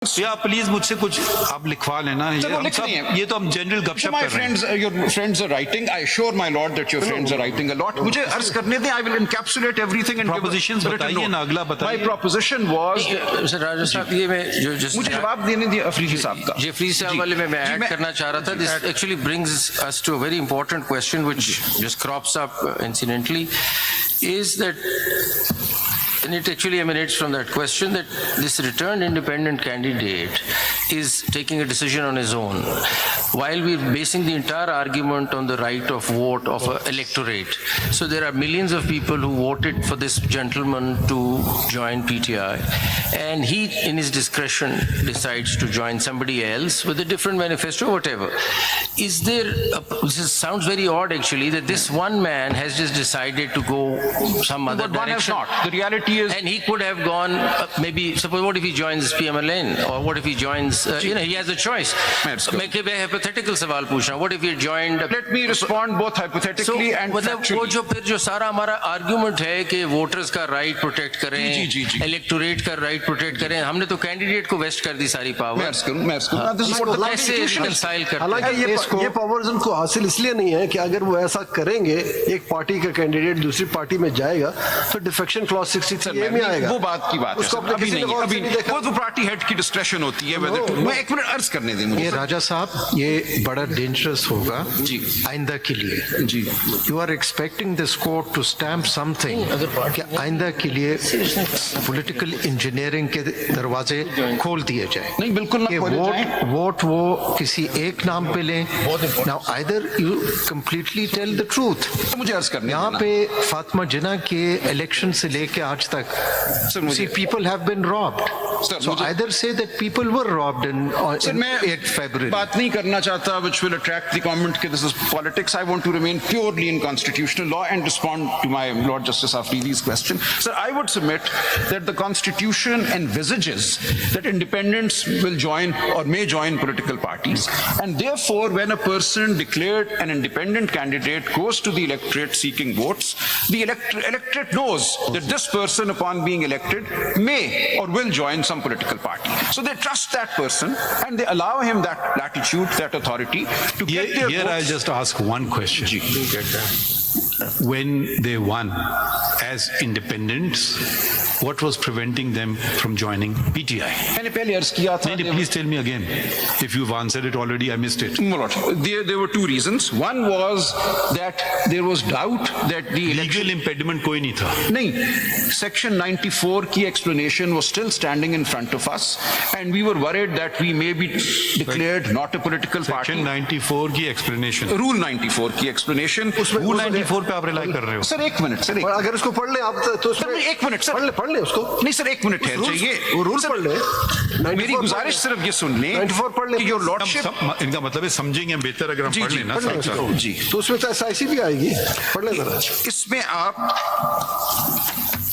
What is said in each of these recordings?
या प्लीज मुझसे कुछ आप लिखवा लेना ये तो हम जनरल गपशप कर रहे हैं. Your friends are writing. I assure my lord that your friends are writing a lot. मुझे अर्ज करने दें. I will encapsulate everything and propositions बताइए ना, अगला बताइए. My proposition was. सर राजा साहब ये मैं जो मुझे जवाब देने दिए अफरीदी साहब का. ये अफरीदी साहब वाले में मैं ऐड करना चाह रहा था. This actually brings us to a very important question which just crops up incidentally, is that. And it actually emanates from that question that this returned independent candidate is taking a decision on his own. While we're basing the entire argument on the right of vote of an electorate. So there are millions of people who voted for this gentleman to join PTI. And he, in his discretion, decides to join somebody else with a different manifesto or whatever. Is there, this sounds very odd actually, that this one man has just decided to go some other But one has direction. not. The reality is. And he could have gone, maybe, suppose what if he joins PMLN or what if he joins, he has a choice. मैं hypothetical सवाल पूछ रहा हूँ. What if he joined? Let me respond both hypothetically and मतलब वो जो फिर जो सारा हमारा argument है कि voters का right protect करें, electorate का right protect करें, हमने तो candidate को vest कर दी सारी power. कैसे reconcile करते हैं? हालांकि ये पावर्स उनको हासिल इसलिए नहीं है कि अगर वो ऐसा करेंगे, एक पार्टी का कैंडिडेट दूसरी पार्टी में जाएगा तो डिफेक्शन क्लॉज 63 में आएगा. वो बात की बात है. अभी नहीं, अभी वो तो पार्टी हेड की डिस्क्रेशन होती है. मैं एक मिनट अर्ज करने दें मुझे. ये राजा साहब ये बड़ा डेंजरस होगा जी आइंदा के लिए. जी you are expecting this court to stamp something कि आइंदा के लिए पॉलिटिकल इंजीनियरिंग के दरवाजे खोल दिए जाए. नहीं बिल्कुल ना. वोट वो किसी एक नाम पे लें. Now either you completely tell the truth. मुझे अर्ज करने यहाँ पे फातिमा जिन्ना के इलेक्शन से लेके आज तक see people have been robbed. So either say that people were robbed in 8 February. बात नहीं करना चाहता which will attract the comment that this is politics. I want to remain purely in constitutional law and respond to my Lord Justice Afridi's question. Sir, I would submit that the constitution envisages that independents will join or may join political parties, and therefore when a person declared an independent candidate goes to the electorate seeking votes, the electorate knows that this person upon being elected may or will join some political party. So they trust that person and they allow him that latitude, that authority to get their Here I'll votes. just ask one question. When they won as independents, what was preventing them from joining PTI? मैंने पहले अर्ज किया था. नहीं, please tell me again. If you've answered it already, I missed it. No, Lord. There were two reasons. One was that there was doubt that the election. Legal impediment कोई नहीं था. नहीं, Section 94 की explanation was still standing in front of us, and we were worried that we may be declared not a political party. Section 94 की explanation. Rule 94 की explanation. Rule 94 पे आप rely कर रहे हो. सर एक मिनट सर. अगर उसको पढ़ ले आप तो सर एक मिनट सर. पढ़ ले उसको. नहीं सर एक मिनट ठहर जाइए. वो रूल पढ़ ले. मेरी गुजारिश सिर्फ ये सुन लें 94 पढ़ ले. कि योर लॉर्डशिप. इनका मतलब है समझेंगे बेहतर अगर हम पढ़ लेना. जी तो उसमें तो SIC भी आएगी. पढ़ ले जरा. इसमें आप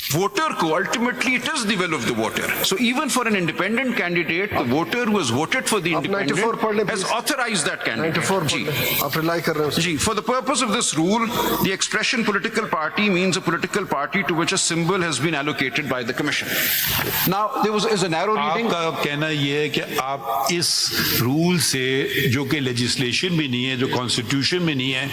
voter को ultimately it is the will of the voter. So even for an independent candidate, the voter who has voted for the आप 94 पढ़ ले, independent has authorized that candidate. 94 जी. आप रिलाई कर रहे हो. जी, for the purpose of this rule, the expression political party means a political party to which a symbol has been allocated by the commission. Now there is a narrow reading. आपका कहना ये है कि आप इस रूल से जो कि लेजिस्लेशन में नहीं है, जो कॉन्स्टिट्यूशन में नहीं है,